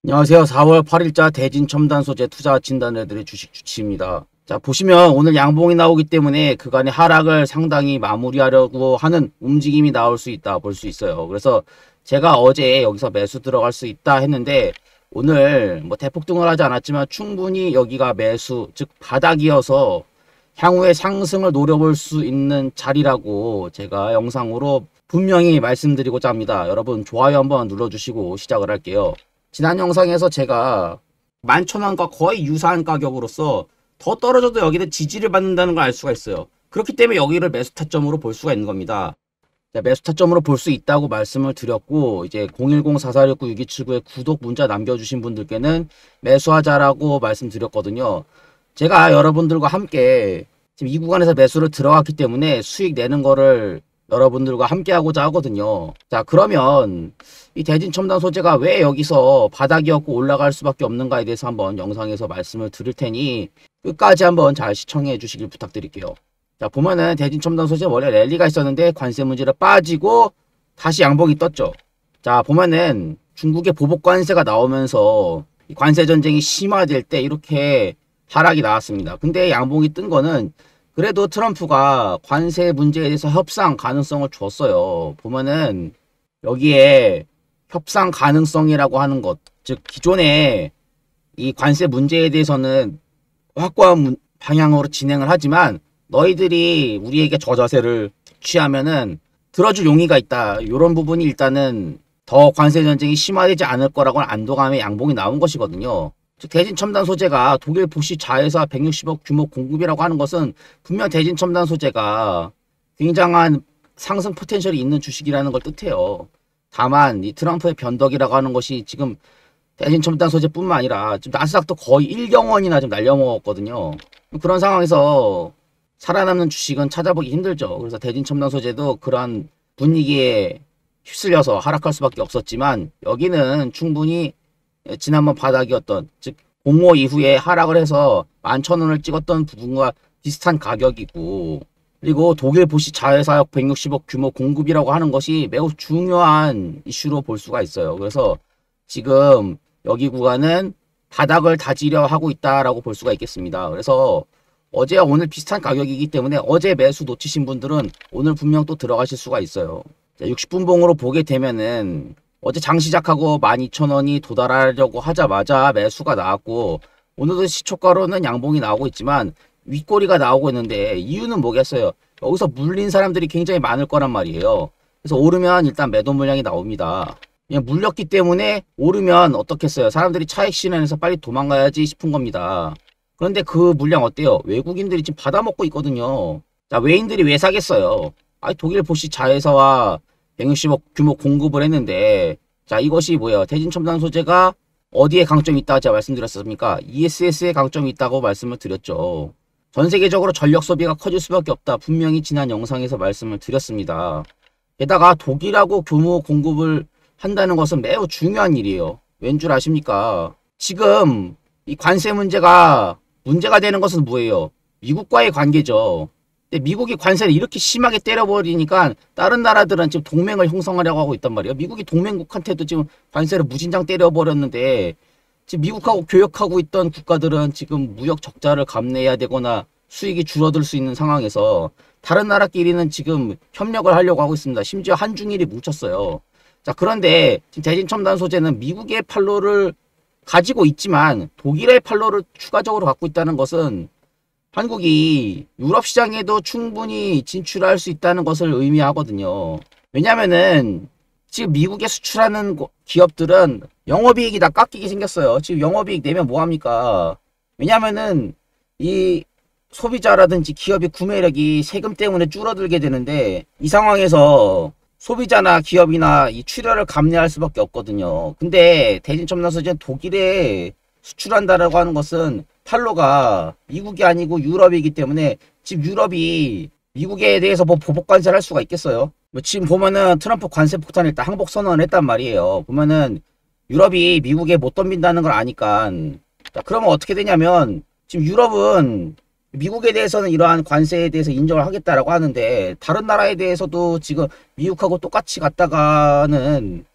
안녕하세요. 4월 8일자 대진 첨단 소재 투자 진단해드릴 주식 주치입니다. 자, 보시면 오늘 양봉이 나오기 때문에 그간의 하락을 상당히 마무리하려고 하는 움직임이 나올 수 있다 볼 수 있어요. 그래서 제가 어제 여기서 매수 들어갈 수 있다 했는데 오늘 뭐 대폭등을 하지 않았지만 충분히 여기가 매수, 즉 바닥이어서 향후에 상승을 노려볼 수 있는 자리라고 제가 영상으로 분명히 말씀드리고자 합니다. 여러분 좋아요 한번 눌러주시고 시작을 할게요. 지난 영상에서 제가 11,000원과 거의 유사한 가격으로서 더 떨어져도 여기는 지지를 받는다는 걸 알 수가 있어요. 그렇기 때문에 여기를 매수 타점으로 볼 수가 있는 겁니다. 매수 타점으로 볼 수 있다고 말씀을 드렸고, 이제 010-4469-6279에 구독 문자 남겨주신 분들께는 매수하자라고 말씀드렸거든요. 제가 여러분들과 함께 지금 이 구간에서 매수를 들어갔기 때문에 수익 내는 거를 여러분들과 함께 하고자 하거든요. 자, 그러면 이 대진 첨단 소재가 왜 여기서 바닥이었고 올라갈 수밖에 없는가에 대해서 한번 영상에서 말씀을 드릴 테니 끝까지 한번 잘 시청해 주시길 부탁드릴게요. 자, 보면은 대진 첨단 소재 원래 랠리가 있었는데 관세 문제로 빠지고 다시 양봉이 떴죠. 자, 보면은 중국의 보복 관세가 나오면서 이 관세 전쟁이 심화될 때 이렇게 하락이 나왔습니다. 근데 양봉이 뜬 거는 그래도 트럼프가 관세 문제에 대해서 협상 가능성을 줬어요. 보면은 여기에 협상 가능성이라고 하는 것, 즉 기존에 이 관세 문제에 대해서는 확고한 방향으로 진행을 하지만 너희들이 우리에게 저자세를 취하면은 들어줄 용의가 있다. 이런 부분이 일단은 더 관세 전쟁이 심화되지 않을 거라고는 안도감의 양봉이 나온 것이거든요. 즉 대진 첨단 소재가 독일 보시 자회사 160억 규모 공급이라고 하는 것은 분명 대진 첨단 소재가 굉장한 상승 포텐셜이 있는 주식이라는 걸 뜻해요. 다만 이 트럼프의 변덕이라고 하는 것이 지금 대진 첨단 소재뿐만 아니라 지금 나스닥도 거의 1경원이나 좀 날려먹었거든요. 그런 상황에서 살아남는 주식은 찾아보기 힘들죠. 그래서 대진 첨단 소재도 그러한 분위기에 휩쓸려서 하락할 수밖에 없었지만 여기는 충분히 지난번 바닥이었던, 즉 05 이후에 하락을 해서 11,000원을 찍었던 부분과 비슷한 가격이고, 그리고 독일 보시 자회사역 160억 규모 공급이라고 하는 것이 매우 중요한 이슈로 볼 수가 있어요. 그래서 지금 여기 구간은 바닥을 다지려 하고 있다라고 볼 수가 있겠습니다. 그래서 어제와 오늘 비슷한 가격이기 때문에 어제 매수 놓치신 분들은 오늘 분명 또 들어가실 수가 있어요. 60분봉으로 보게 되면은 어제 장 시작하고 12,000원이 도달하려고 하자마자 매수가 나왔고 오늘도 시초가로는 양봉이 나오고 있지만 윗꼬리가 나오고 있는데 이유는 뭐겠어요? 여기서 물린 사람들이 굉장히 많을 거란 말이에요. 그래서 오르면 일단 매도 물량이 나옵니다. 그냥 물렸기 때문에 오르면 어떻겠어요? 사람들이 차익 실현해서 빨리 도망가야지 싶은 겁니다. 그런데 그 물량 어때요? 외국인들이 지금 받아먹고 있거든요. 자, 외인들이 왜 사겠어요? 독일 보시 자회사와 160억 규모 공급을 했는데, 자, 이것이 뭐예요? 대진 첨단 소재가 어디에 강점이 있다고 제가 말씀드렸습니까? ESS에 강점이 있다고 말씀을 드렸죠. 전 세계적으로 전력 소비가 커질 수밖에 없다. 분명히 지난 영상에서 말씀을 드렸습니다. 게다가 독일하고 규모 공급을 한다는 것은 매우 중요한 일이에요. 왠 줄 아십니까? 지금 이 관세 문제가 되는 것은 뭐예요? 미국과의 관계죠. 근데 미국이 관세를 이렇게 심하게 때려버리니까 다른 나라들은 지금 동맹을 형성하려고 하고 있단 말이에요. 미국이 동맹국한테도 지금 관세를 무진장 때려버렸는데 지금 미국하고 교역하고 있던 국가들은 지금 무역 적자를 감내해야 되거나 수익이 줄어들 수 있는 상황에서 다른 나라끼리는 지금 협력을 하려고 하고 있습니다. 심지어 한중일이 뭉쳤어요. 자, 그런데 지금 대진 첨단 소재는 미국의 판로를 가지고 있지만 독일의 판로를 추가적으로 갖고 있다는 것은 한국이 유럽 시장에도 충분히 진출할 수 있다는 것을 의미하거든요. 왜냐면은 지금 미국에 수출하는 기업들은 영업이익이 다 깎이게 생겼어요. 지금 영업이익 내면 뭐합니까? 왜냐면은 이 소비자라든지 기업의 구매력이 세금 때문에 줄어들게 되는데 이 상황에서 소비자나 기업이나 이 출혈을 감내할 수밖에 없거든요. 근데 대진 첨단 소재는 독일에 수출한다라고 하는 것은 판로가 미국이 아니고 유럽이기 때문에 지금 유럽이 미국에 대해서 뭐 보복 관세를 할 수가 있겠어요? 뭐 지금 보면은 트럼프 관세 폭탄을 일단 항복 선언을 했단 말이에요. 보면은 유럽이 미국에 못 덤빈다는 걸 아니까. 자, 그러면 어떻게 되냐면 지금 유럽은 미국에 대해서는 이러한 관세에 대해서 인정을 하겠다라고 하는데 다른 나라에 대해서도 지금 미국하고 똑같이 갔다가는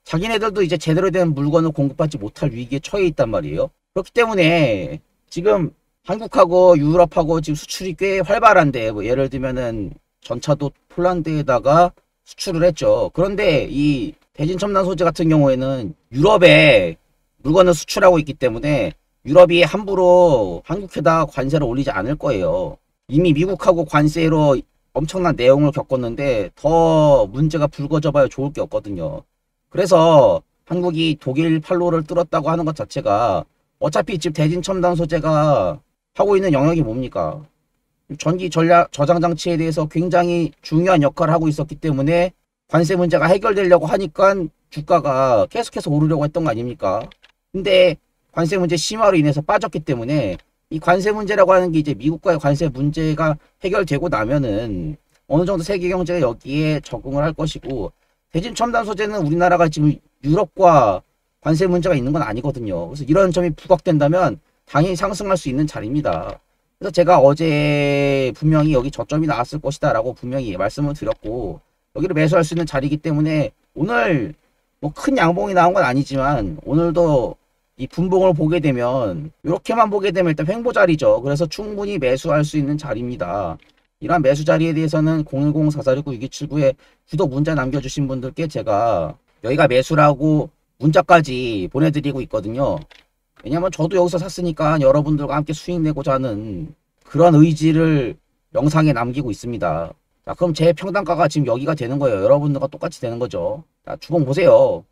자기네들도 이제 제대로 된 물건을 공급받지 못할 위기에 처해 있단 말이에요. 그렇기 때문에 지금 한국하고 유럽하고 지금 수출이 꽤 활발한데, 뭐 예를 들면은 전차도 폴란드에다가 수출을 했죠. 그런데 이 대진 첨단 소재 같은 경우에는 유럽에 물건을 수출하고 있기 때문에 유럽이 함부로 한국에다 관세를 올리지 않을 거예요. 이미 미국하고 관세로 엄청난 내용을 겪었는데 더 문제가 불거져 봐야 좋을 게 없거든요. 그래서 한국이 독일 판로를 뚫었다고 하는 것 자체가 어차피 지금 대진 첨단 소재가 하고 있는 영역이 뭡니까? 전기 전략 저장 장치에 대해서 굉장히 중요한 역할을 하고 있었기 때문에 관세 문제가 해결되려고 하니까 주가가 계속해서 오르려고 했던 거 아닙니까? 근데 관세 문제 심화로 인해서 빠졌기 때문에 이 관세 문제라고 하는 게 이제 미국과의 관세 문제가 해결되고 나면은 어느 정도 세계 경제가 여기에 적응을 할 것이고, 대진 첨단 소재는 우리나라가 지금 유럽과 관세 문제가 있는 건 아니거든요. 그래서 이런 점이 부각된다면 당연히 상승할 수 있는 자리입니다. 그래서 제가 어제 분명히 여기 저점이 나왔을 것이다 라고 분명히 말씀을 드렸고, 여기를 매수할 수 있는 자리이기 때문에 오늘 뭐 큰 양봉이 나온 건 아니지만 오늘도 이 분봉을 보게 되면 이렇게만 보게 되면 일단 횡보 자리죠. 그래서 충분히 매수할 수 있는 자리입니다. 이러한 매수 자리에 대해서는 010-4469-6279에 구독 문자 남겨주신 분들께 제가 여기가 매수라고 문자까지 보내드리고 있거든요. 왜냐면 저도 여기서 샀으니까 여러분들과 함께 수익 내고자 하는 그런 의지를 영상에 남기고 있습니다. 자, 그럼 제 평단가가 지금 여기가 되는 거예요. 여러분들과 똑같이 되는 거죠. 자, 주봉 보세요.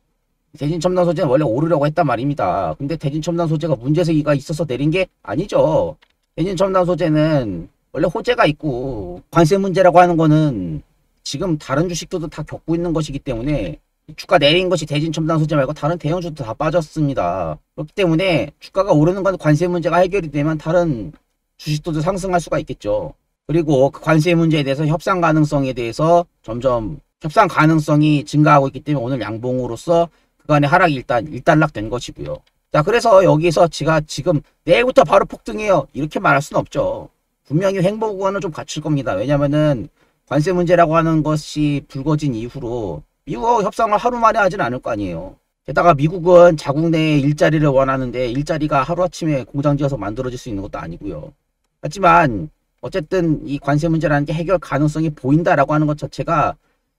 대진 첨단 소재는 원래 오르려고 했단 말입니다. 근데 대진 첨단 소재가 문제제기가 있어서 내린 게 아니죠. 대진 첨단 소재는 원래 호재가 있고 관세 문제라고 하는 거는 지금 다른 주식들도 다 겪고 있는 것이기 때문에 주가 내린 것이 대진 첨단 소재 말고 다른 대형주도 다 빠졌습니다. 그렇기 때문에 주가가 오르는 건 관세 문제가 해결이 되면 다른 주식들도 상승할 수가 있겠죠. 그리고 그 관세 문제에 대해서 협상 가능성에 대해서 점점 협상 가능성이 증가하고 있기 때문에 오늘 양봉으로서 그간의 하락이 일단락된 것이고요. 자, 그래서 여기서 제가 지금 내일부터 바로 폭등해요 이렇게 말할 수는 없죠. 분명히 횡보 구간을 좀 갖출 겁니다. 왜냐면은 관세 문제라고 하는 것이 불거진 이후로 미국하고 협상을 하루 만에 하진 않을 거 아니에요. 게다가 미국은 자국 내에 일자리를 원하는데 일자리가 하루아침에 공장 지어서 만들어질 수 있는 것도 아니고요. 하지만 어쨌든 이 관세 문제라는 게 해결 가능성이 보인다라고 하는 것 자체가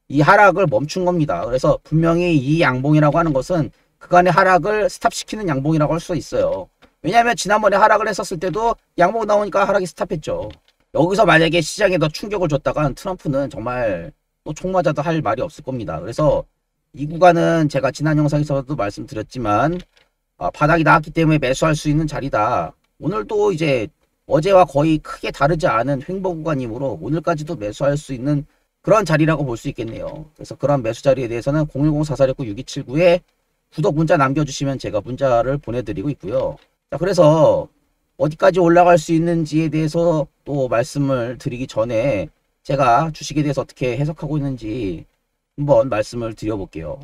이 하락을 멈춘 겁니다. 그래서 분명히 이 양봉이라고 하는 것은 그간의 하락을 스탑시키는 양봉이라고 할 수 있어요. 왜냐하면 지난번에 하락을 했었을 때도 양봉 나오니까 하락이 스탑했죠. 여기서 만약에 시장에 더 충격을 줬다간 트럼프는 정말 또 총 맞아도 할 말이 없을 겁니다. 그래서 이 구간은 제가 지난 영상에서도 말씀드렸지만 바닥이 나왔기 때문에 매수할 수 있는 자리다. 오늘도 이제 어제와 거의 크게 다르지 않은 횡보 구간이므로 오늘까지도 매수할 수 있는 그런 자리라고 볼 수 있겠네요. 그래서 그런 매수 자리에 대해서는 010-4469-6279에 구독 문자 남겨주시면 제가 문자를 보내드리고 있고요. 자, 그래서 어디까지 올라갈 수 있는지에 대해서 또 말씀을 드리기 전에 제가 주식에 대해서 어떻게 해석하고 있는지 한번 말씀을 드려볼게요.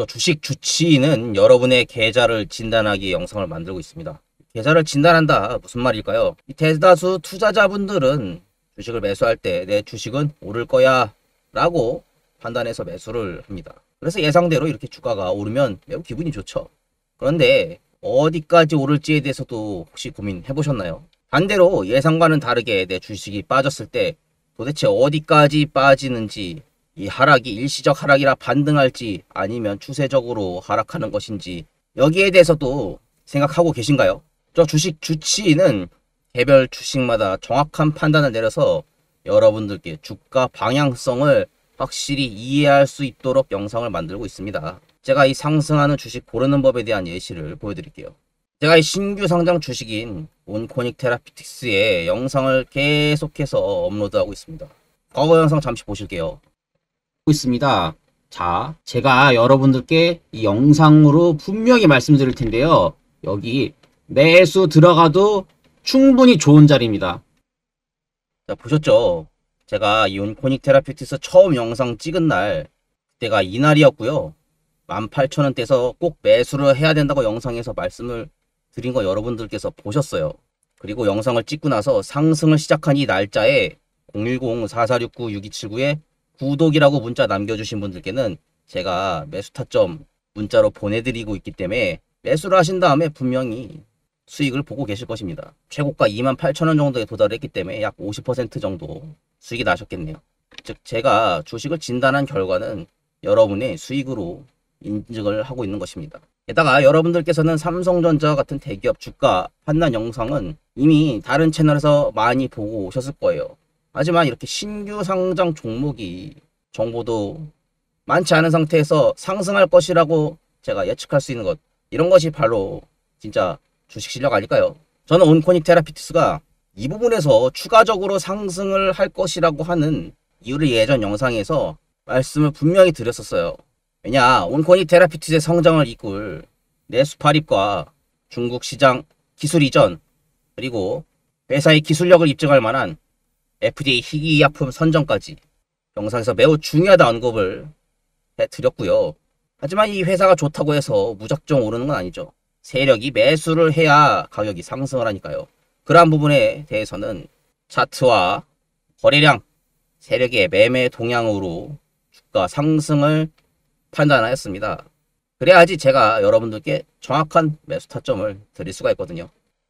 주식 주치의는 여러분의 계좌를 진단하기 영상을 만들고 있습니다. 계좌를 진단한다 무슨 말일까요? 대다수 투자자분들은 주식을 매수할 때 내 주식은 오를 거야 라고 판단해서 매수를 합니다. 그래서 예상대로 이렇게 주가가 오르면 매우 기분이 좋죠. 그런데 어디까지 오를지에 대해서도 혹시 고민해 보셨나요? 반대로 예상과는 다르게 내 주식이 빠졌을 때 도대체 어디까지 빠지는지, 이 하락이 일시적 하락이라 반등할지 아니면 추세적으로 하락하는 것인지 여기에 대해서도 생각하고 계신가요? 저 주식 주치의는 개별 주식마다 정확한 판단을 내려서 여러분들께 주가 방향성을 확실히 이해할 수 있도록 영상을 만들고 있습니다. 제가 이 상승하는 주식 고르는 법에 대한 예시를 보여드릴게요. 제가 이 신규 상장 주식인 온코닉 테라피틱스의 영상을 계속해서 업로드하고 있습니다. 과거 영상 잠시 보실게요. 있습니다. 자, 제가 여러분들께 이 영상으로 분명히 말씀드릴 텐데요. 여기 매수 들어가도 충분히 좋은 자리입니다. 자, 보셨죠? 제가 이 온코닉 테라피틱스 처음 영상 찍은 날, 그때가 이날이었고요. 18,000원대에서 꼭 매수를 해야 된다고 영상에서 말씀을 드린 거 여러분들께서 보셨어요. 그리고 영상을 찍고 나서 상승을 시작한 이 날짜에 010-4469-6279에 구독이라고 문자 남겨주신 분들께는 제가 매수 타점 문자로 보내드리고 있기 때문에 매수를 하신 다음에 분명히 수익을 보고 계실 것입니다. 최고가 28,000원 정도에 도달했기 때문에 약 50% 정도 수익이 나셨겠네요. 즉 제가 주식을 진단한 결과는 여러분의 수익으로 인증을 하고 있는 것입니다. 게다가 여러분들께서는 삼성전자 같은 대기업 주가 판단 영상은 이미 다른 채널에서 많이 보고 오셨을 거예요. 하지만 이렇게 신규 상장 종목이 정보도 많지 않은 상태에서 상승할 것이라고 제가 예측할 수 있는 것, 이런 것이 바로 진짜 주식 실력 아닐까요? 저는 온코닉 테라피티스가 이 부분에서 추가적으로 상승을 할 것이라고 하는 이유를 예전 영상에서 말씀을 분명히 드렸었어요. 왜냐, 온코닉 테라피티스의 성장을 이끌 내수파립과 중국 시장 기술 이전, 그리고 회사의 기술력을 입증할 만한 FDA 희귀약품 선정까지 영상에서 매우 중요하다 언급을 해드렸고요. 하지만 이 회사가 좋다고 해서 무작정 오르는 건 아니죠. 세력이 매수를 해야 가격이 상승을 하니까요. 그러한 부분에 대해서는 차트와 거래량, 세력의 매매 동향으로 주가 상승을 판단하였습니다. 그래야지 제가 여러분들께 정확한 매수 타점을 드릴 수가 있거든요.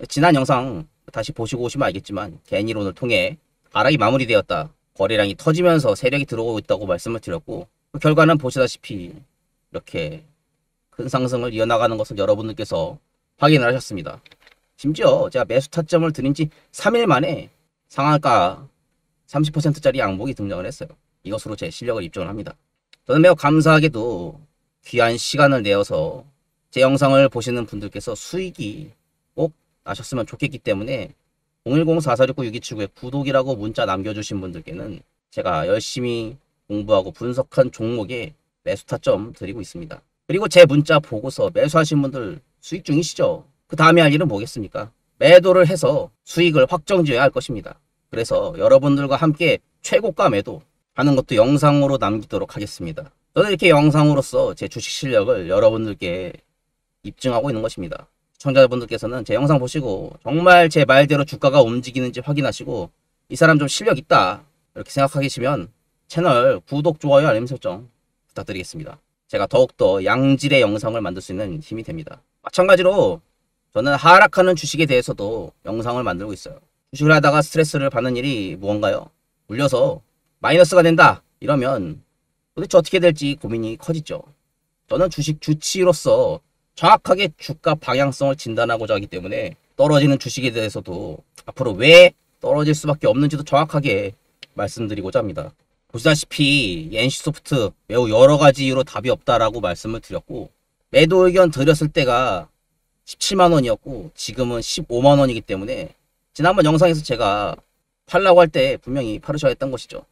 지난 영상 다시 보시고 오시면 알겠지만 개인이론을 통해 하락이 마무리되었다, 거래량이 터지면서 세력이 들어오고 있다고 말씀을 드렸고, 그 결과는 보시다시피 이렇게 큰 상승을 이어나가는 것을 여러분들께서 확인을 하셨습니다. 심지어 제가 매수 타점을 드린 지 3일 만에 상한가 30%짜리 양봉이 등장을 했어요. 이것으로 제 실력을 입증을 합니다. 저는 매우 감사하게도 귀한 시간을 내어서 제 영상을 보시는 분들께서 수익이 꼭 나셨으면 좋겠기 때문에 010-4469-6279에 구독이라고 문자 남겨주신 분들께는 제가 열심히 공부하고 분석한 종목에 매수 타점 드리고 있습니다. 그리고 제 문자 보고서 매수하신 분들 수익 중이시죠? 그 다음에 할 일은 뭐겠습니까? 매도를 해서 수익을 확정지어야 할 것입니다. 그래서 여러분들과 함께 최고가 매도 하는 것도 영상으로 남기도록 하겠습니다. 저는 이렇게 영상으로서 제 주식 실력을 여러분들께 입증하고 있는 것입니다. 시청자분들께서는 제 영상 보시고 정말 제 말대로 주가가 움직이는지 확인하시고 이 사람 좀 실력 있다 이렇게 생각하시면 채널 구독, 좋아요, 알림 설정 부탁드리겠습니다. 제가 더욱더 양질의 영상을 만들 수 있는 힘이 됩니다. 마찬가지로 저는 하락하는 주식에 대해서도 영상을 만들고 있어요. 주식을 하다가 스트레스를 받는 일이 무언가요? 물려서 마이너스가 된다 이러면 도대체 어떻게 될지 고민이 커지죠. 저는 주식 주치로서 정확하게 주가 방향성을 진단하고자 하기 때문에 떨어지는 주식에 대해서도 앞으로 왜 떨어질 수밖에 없는지도 정확하게 말씀드리고자 합니다. 보시다시피 NC소프트 매우 여러가지 이유로 답이 없다라고 말씀을 드렸고, 매도 의견 드렸을 때가 17만원이었고 지금은 15만원이기 때문에 지난번 영상에서 제가 팔라고 할 때 분명히 팔으셔야 했던 것이죠.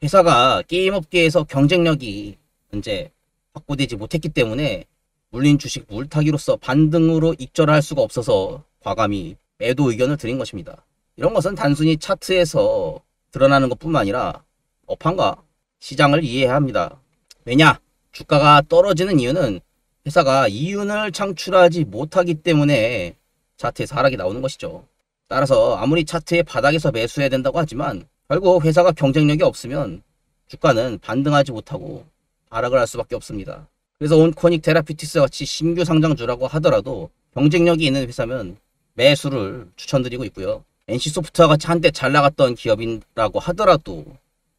회사가 게임업계에서 경쟁력이 현재 확보되지 못했기 때문에 물린 주식 물타기로서 반등으로 익절할 수가 없어서 과감히 매도 의견을 드린 것입니다. 이런 것은 단순히 차트에서 드러나는 것뿐만 아니라 업황과 시장을 이해해야 합니다. 왜냐? 주가가 떨어지는 이유는 회사가 이윤을 창출하지 못하기 때문에 차트에서 하락이 나오는 것이죠. 따라서 아무리 차트의 바닥에서 매수해야 된다고 하지만 결국 회사가 경쟁력이 없으면 주가는 반등하지 못하고 하락을 할 수밖에 없습니다. 그래서 온코닉 테라피티스 같이 신규 상장주라고 하더라도 경쟁력이 있는 회사면 매수를 추천드리고 있고요. NC소프트와 같이 한때 잘 나갔던 기업이라고 하더라도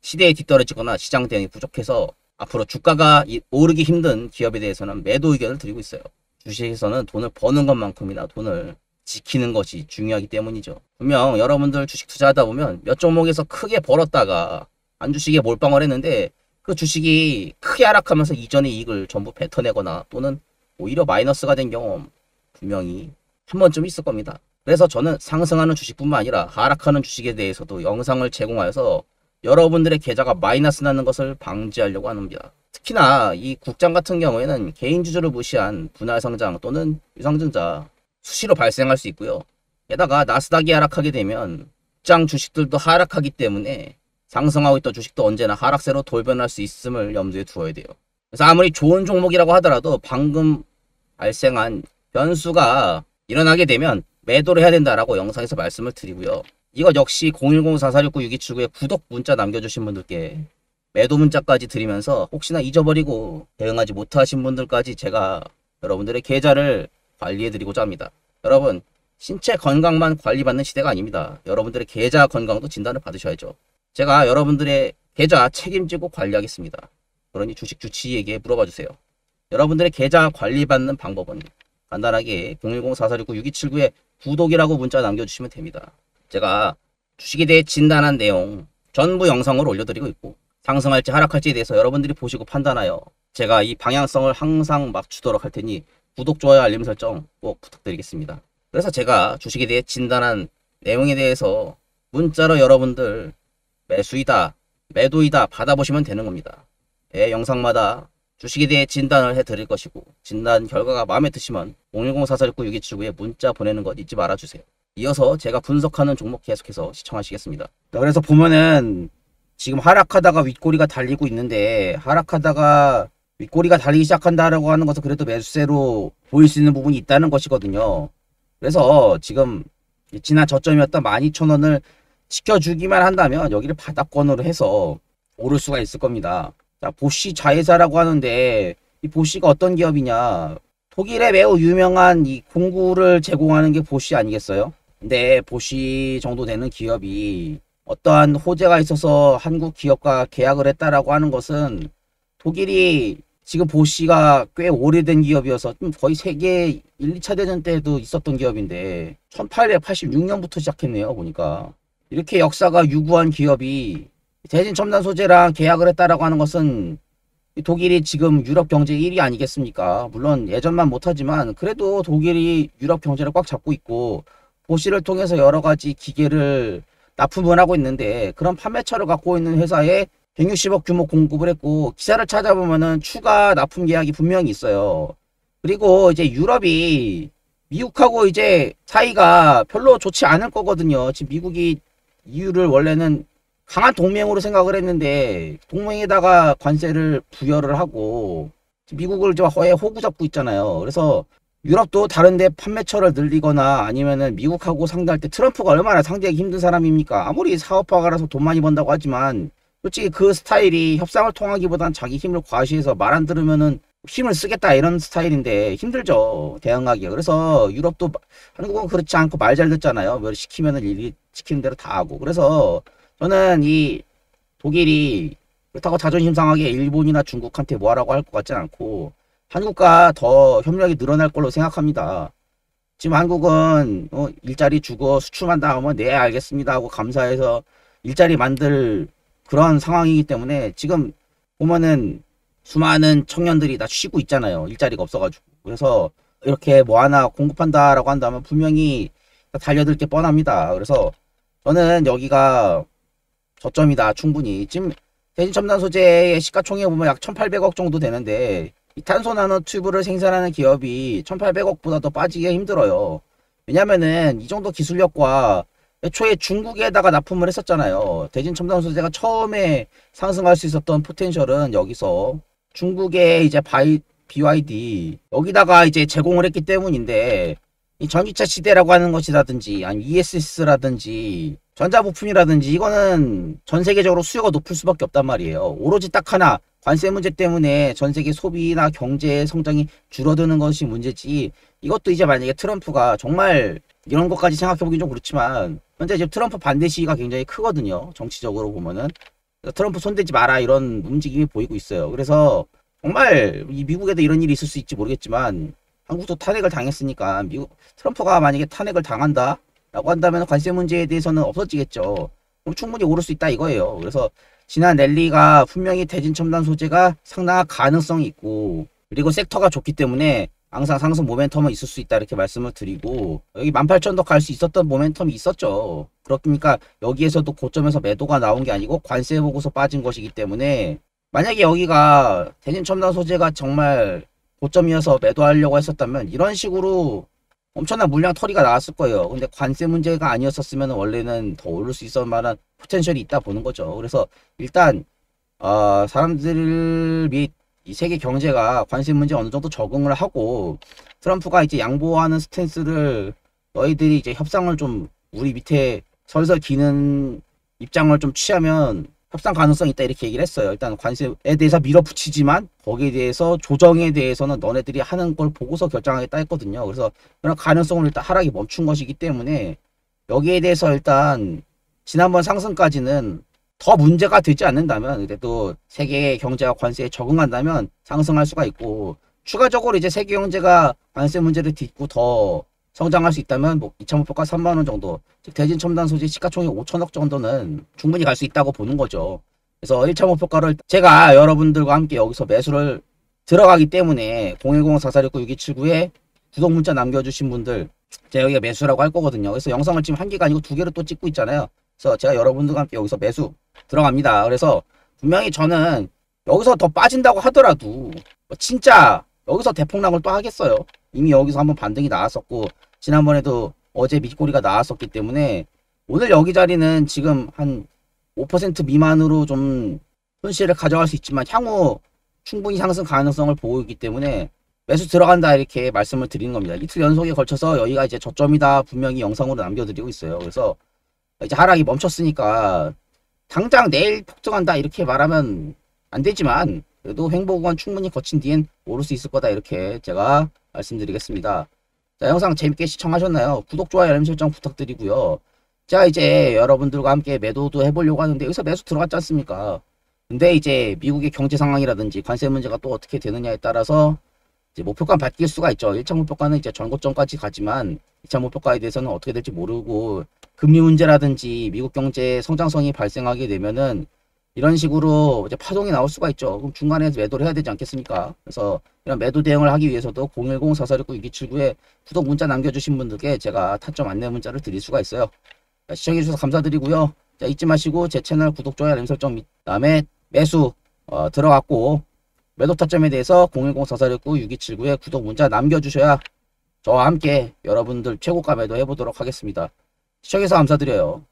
시대에 뒤떨어지거나 시장 대응이 부족해서 앞으로 주가가 오르기 힘든 기업에 대해서는 매도 의견을 드리고 있어요. 주식에서는 돈을 버는 것만큼이나 돈을 지키는 것이 중요하기 때문이죠. 분명 여러분들 주식 투자하다 보면 몇 종목에서 크게 벌었다가 한 주식에 몰빵을 했는데 그 주식이 크게 하락하면서 이전의 이익을 전부 뱉어내거나 또는 오히려 마이너스가 된 경험 분명히 한 번쯤 있을 겁니다. 그래서 저는 상승하는 주식뿐만 아니라 하락하는 주식에 대해서도 영상을 제공하여서 여러분들의 계좌가 마이너스 나는 것을 방지하려고 합니다. 특히나 이 국장 같은 경우에는 개인 주주를 무시한 분할 상장 또는 유상증자 수시로 발생할 수 있고요. 게다가 나스닥이 하락하게 되면 국장 주식들도 하락하기 때문에 상승하고 있던 주식도 언제나 하락세로 돌변할 수 있음을 염두에 두어야 돼요. 그래서 아무리 좋은 종목이라고 하더라도 방금 발생한 변수가 일어나게 되면 매도를 해야 된다라고 영상에서 말씀을 드리고요. 이것 역시 010-4469-6279에 구독 문자 남겨주신 분들께 매도 문자까지 드리면서 혹시나 잊어버리고 대응하지 못하신 분들까지 제가 여러분들의 계좌를 관리해드리고자 합니다. 여러분, 신체 건강만 관리받는 시대가 아닙니다. 여러분들의 계좌 건강도 진단을 받으셔야죠. 제가 여러분들의 계좌 책임지고 관리하겠습니다. 그러니 주식 주치의에게 물어봐 주세요. 여러분들의 계좌 관리받는 방법은 간단하게 010-4469-6279에 구독이라고 문자 남겨주시면 됩니다. 제가 주식에 대해 진단한 내용 전부 영상으로 올려드리고 있고, 상승할지 하락할지에 대해서 여러분들이 보시고 판단하여 제가 이 방향성을 항상 맞추도록 할 테니 구독, 좋아요, 알림 설정 꼭 부탁드리겠습니다. 그래서 제가 주식에 대해 진단한 내용에 대해서 문자로 여러분들 매수이다, 매도이다 받아보시면 되는 겁니다. 매 영상마다 주식에 대해 진단을 해드릴 것이고, 진단 결과가 마음에 드시면 010-4469-6279에 문자 보내는 것 잊지 말아주세요. 이어서 제가 분석하는 종목 계속해서 시청하시겠습니다. 그래서 보면은 지금 하락하다가 윗꼬리가 달리고 있는데, 하락하다가 윗꼬리가 달리기 시작한다라고 하는 것은 그래도 매수세로 보일 수 있는 부분이 있다는 것이거든요. 그래서 지금 지난 저점이었던 12,000원을 지켜주기만 한다면 여기를 바닥권으로 해서 오를 수가 있을 겁니다. 자, 보쉬 자회사라고 하는데, 이 보쉬가 어떤 기업이냐, 독일에 매우 유명한 이 공구를 제공하는 게 보쉬 아니겠어요? 근데 보쉬 정도 되는 기업이 어떠한 호재가 있어서 한국 기업과 계약을 했다라고 하는 것은, 독일이 지금 보쉬가 꽤 오래된 기업이어서 거의 세계 1, 2차 대전 때도 있었던 기업인데 1886년부터 시작했네요. 보니까 이렇게 역사가 유구한 기업이 대진 첨단 소재랑 계약을 했다라고 하는 것은, 독일이 지금 유럽 경제 1위 아니겠습니까? 물론 예전만 못하지만 그래도 독일이 유럽 경제를 꽉 잡고 있고, 보쉬를 통해서 여러 가지 기계를 납품을 하고 있는데, 그런 판매처를 갖고 있는 회사에 160억 규모 공급을 했고, 기사를 찾아보면은 추가 납품 계약이 분명히 있어요. 그리고 이제 유럽이 미국하고 이제 사이가 별로 좋지 않을 거거든요. 지금 미국이 EU를 원래는 강한 동맹으로 생각을 했는데, 동맹에다가 관세를 부여를 하고 미국을 저 허에 호구 잡고 있잖아요. 그래서 유럽도 다른데 판매처를 늘리거나 아니면은 미국하고 상대할 때, 트럼프가 얼마나 상대하기 힘든 사람입니까? 아무리 사업가라서 돈 많이 번다고 하지만 솔직히 그 스타일이 협상을 통하기보단 자기 힘을 과시해서 말 안 들으면은 힘을 쓰겠다 이런 스타일인데 힘들죠, 대응하기가. 그래서 유럽도, 한국은 그렇지 않고 말 잘 듣잖아요. 뭐 시키면은 일이 시키는 대로 다 하고. 그래서 저는 이 독일이 그렇다고 자존심 상하게 일본이나 중국한테 뭐하라고 할 것 같진 않고, 한국과 더 협력이 늘어날 걸로 생각합니다. 지금 한국은 일자리 주고 수출한다 하면 네 알겠습니다 하고 감사해서 일자리 만들 그런 상황이기 때문에, 지금 보면은 수많은 청년들이 다 쉬고 있잖아요. 일자리가 없어가지고. 그래서 이렇게 뭐 하나 공급한다라고 한다면 분명히 달려들 게 뻔합니다. 그래서 저는 여기가 저점이다, 충분히. 지금 대진 첨단 소재의 시가총액 보면 약 1,800억 정도 되는데, 이 탄소 나노 튜브를 생산하는 기업이 1,800억보다 더 빠지기가 힘들어요. 왜냐면은 이 정도 기술력과 애초에 중국에다가 납품을 했었잖아요. 대진 첨단 소재가 처음에 상승할 수 있었던 포텐셜은 여기서 중국의 이제 BYD 여기다가 이제 제공을 했기 때문인데, 이 전기차 시대라고 하는 것이라든지 아니면 ESS라든지 전자부품이라든지 이거는 전 세계적으로 수요가 높을 수밖에 없단 말이에요. 오로지 딱 하나, 관세 문제 때문에 전 세계 소비나 경제 성장이 줄어드는 것이 문제지, 이것도 이제 만약에 트럼프가 정말 이런 것까지 생각해보긴 좀 그렇지만, 현재 지금 트럼프 반대 시위가 굉장히 크거든요. 정치적으로 보면은. 트럼프 손대지 마라 이런 움직임이 보이고 있어요. 그래서 정말 이 미국에도 이런 일이 있을 수 있지 모르겠지만, 한국도 탄핵을 당했으니까 트럼프가 만약에 탄핵을 당한다 라고 한다면 관세 문제에 대해서는 없어지겠죠. 그럼 충분히 오를 수 있다 이거예요. 그래서 지난 랠리가 분명히 대진 첨단 소재가 상당한 가능성이 있고, 그리고 섹터가 좋기 때문에 항상 상승 모멘텀은 있을 수 있다 이렇게 말씀을 드리고, 여기 18,000도 갈 수 있었던 모멘텀이 있었죠. 그러니까 여기에서도 고점에서 매도가 나온 게 아니고 관세 보고서 빠진 것이기 때문에, 만약에 여기가 대진 첨단 소재가 정말 고점이어서 매도하려고 했었다면 이런 식으로 엄청난 물량 털이가 나왔을 거예요. 근데 관세 문제가 아니었었으면 원래는 더 오를 수 있을 만한 포텐셜이 있다 보는 거죠. 그래서 일단 사람들 및 이 세계 경제가 관세 문제 어느 정도 적응을 하고, 트럼프가 이제 양보하는 스탠스를 너희들이 이제 협상을 좀 우리 밑에 설설 기는 입장을 좀 취하면 협상 가능성이 있다 이렇게 얘기를 했어요. 일단 관세에 대해서 밀어붙이지만 거기에 대해서 조정에 대해서는 너네들이 하는 걸 보고서 결정하겠다 했거든요. 그래서 그런 가능성을 일단 하락이 멈춘 것이기 때문에 여기에 대해서 일단 지난번 상승까지는 더 문제가 되지 않는다면 그래도 세계 경제와 관세에 적응한다면 상승할 수가 있고 추가적으로 이제 세계 경제가 관세 문제를 딛고 더 성장할 수 있다면 뭐 2차 목표가 3만 원 정도, 즉 대진 첨단 소재 시가총액 5천억 정도는 충분히 갈 수 있다고 보는 거죠. 그래서 1차 목표가를 제가 여러분들과 함께 여기서 매수를 들어가기 때문에 010-4469-6279에 구독 문자 남겨주신 분들 제가 여기가 매수라고 할 거거든요. 그래서 영상을 지금 한 개가 아니고 두 개를 또 찍고 있잖아요. 그래서 제가 여러분들과 함께 여기서 매수 들어갑니다. 그래서 분명히 저는 여기서 더 빠진다고 하더라도 진짜 여기서 대폭락을 또 하겠어요. 이미 여기서 한번 반등이 나왔었고 지난번에도 어제 밑꼬리가 나왔었기 때문에 오늘 여기 자리는 지금 한 5% 미만으로 좀 손실을 가져갈 수 있지만 향후 충분히 상승 가능성을 보이기 때문에 매수 들어간다 이렇게 말씀을 드리는 겁니다. 이틀 연속에 걸쳐서 여기가 이제 저점이다 분명히 영상으로 남겨드리고 있어요. 그래서 이제 하락이 멈췄으니까 당장 내일 폭등한다 이렇게 말하면 안 되지만 그래도 횡보 구간 충분히 거친 뒤엔 오를 수 있을 거다 이렇게 제가 말씀드리겠습니다. 자, 영상 재밌게 시청하셨나요? 구독, 좋아요, 알림 설정 부탁드리고요. 자, 이제 여러분들과 함께 매도도 해보려고 하는데 여기서 매수 들어갔지 않습니까? 근데 이제 미국의 경제 상황이라든지 관세 문제가 또 어떻게 되느냐에 따라서 이제 목표가 바뀔 수가 있죠. 1차 목표가는 이제 전고점까지 가지만 2차 목표가에 대해서는 어떻게 될지 모르고 금리 문제라든지 미국 경제 성장성이 발생하게 되면은 이런 식으로 이제 파동이 나올 수가 있죠. 그럼 중간에 매도를 해야 되지 않겠습니까? 그래서 이런 매도 대응을 하기 위해서도 010-4469-6279에 구독 문자 남겨주신 분들께 제가 타점 안내 문자를 드릴 수가 있어요. 자, 시청해주셔서 감사드리고요. 자, 잊지 마시고 제 채널 구독, 좋아요, 알림 설정 다음에 매수 들어갔고 매도 타점에 대해서 010-4469-6279에 구독 문자 남겨주셔야 저와 함께 여러분들 최고가 매도 해보도록 하겠습니다. 시청해서 감사드려요.